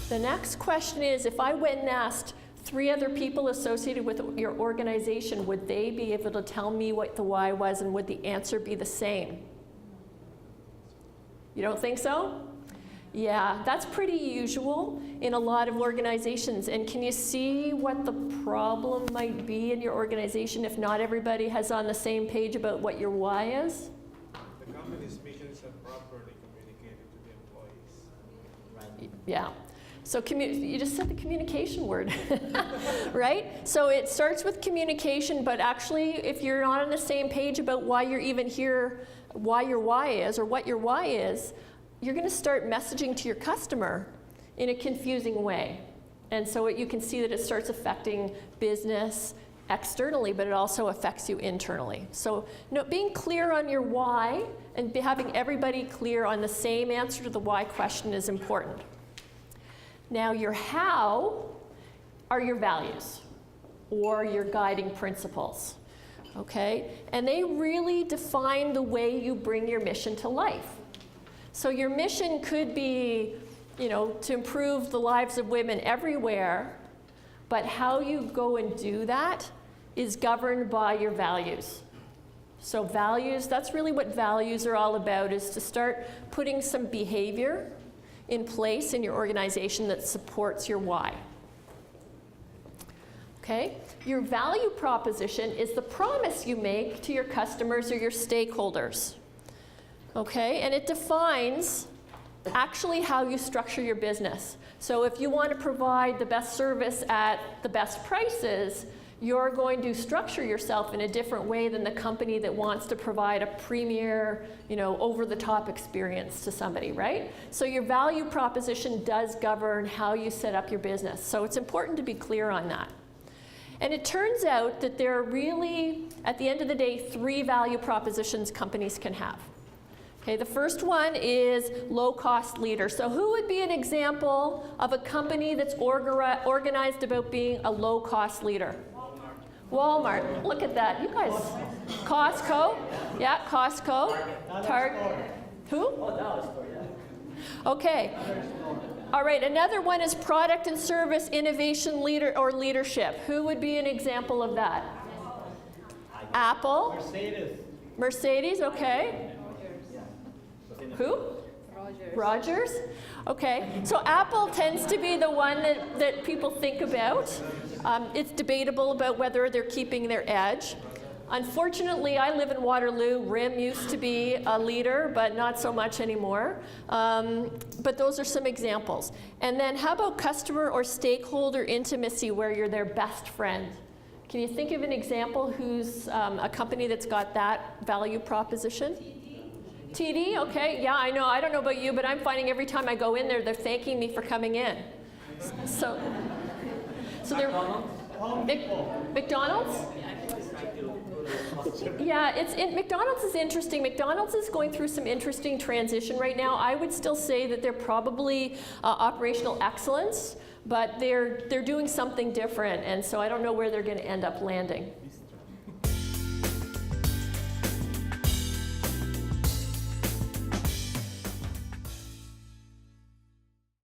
The next question is, if I went and asked 3 other people associated with your organization, would they be able to tell me what the why was, and would the answer be the same? You don't think so? Yeah, that's pretty usual in a lot of organizations. And can you see what the problem might be in your organization if not everybody has on the same page about what your why is? The company's mission isn't properly communicated to the employees. Right. Yeah. So you just said the communication word, right? So it starts with communication, but actually if you're not on the same page about why you're even here, why your why is, or what your why is, you're going to start messaging to your customer in a confusing way. And so you can see that it starts affecting business externally, but it also affects you internally. So being clear on your why and having everybody clear on the same answer to the why question is important. Now your how are your values or your guiding principles, okay? And they really define the way you bring your mission to life. So your mission could be, to improve the lives of women everywhere, but how you go and do that is governed by your values. So values, that's really what values are all about, is to start putting some behavior in place in your organization that supports your why. Okay? Your value proposition is the promise you make to your customers or your stakeholders. Okay? And it defines actually how you structure your business. So if you want to provide the best service at the best prices, you're going to structure yourself in a different way than the company that wants to provide a premier, over-the-top experience to somebody, right? So your value proposition does govern how you set up your business. So it's important to be clear on that. And it turns out that there are really, at the end of the day, 3 value propositions companies can have. Okay, the first one is low-cost leader. So who would be an example of a company that's organized about being a low-cost leader? Walmart. Look at that. You guys. Costco. Yeah, Costco. Target. Who? Okay. All right, another one is product and service innovation leader or leadership. Who would be an example of that? Apple. Mercedes, okay. Who? Rogers. Okay, so Apple tends to be the one that people think about. It's debatable about whether they're keeping their edge. Unfortunately, I live in Waterloo. RIM used to be a leader, but not so much anymore. But those are some examples. And then how about customer or stakeholder intimacy, where you're their best friend? Can you think of an example who's a company that's got that value proposition? TD, okay, yeah, I know. I don't know about you, but I'm finding every time I go in there, they're thanking me for coming in. So they're McDonald's. Yeah, McDonald's is interesting. McDonald's is going through some interesting transition right now. I would still say that they're probably operational excellence, but they're doing something different, and so I don't know where they're going to end up landing.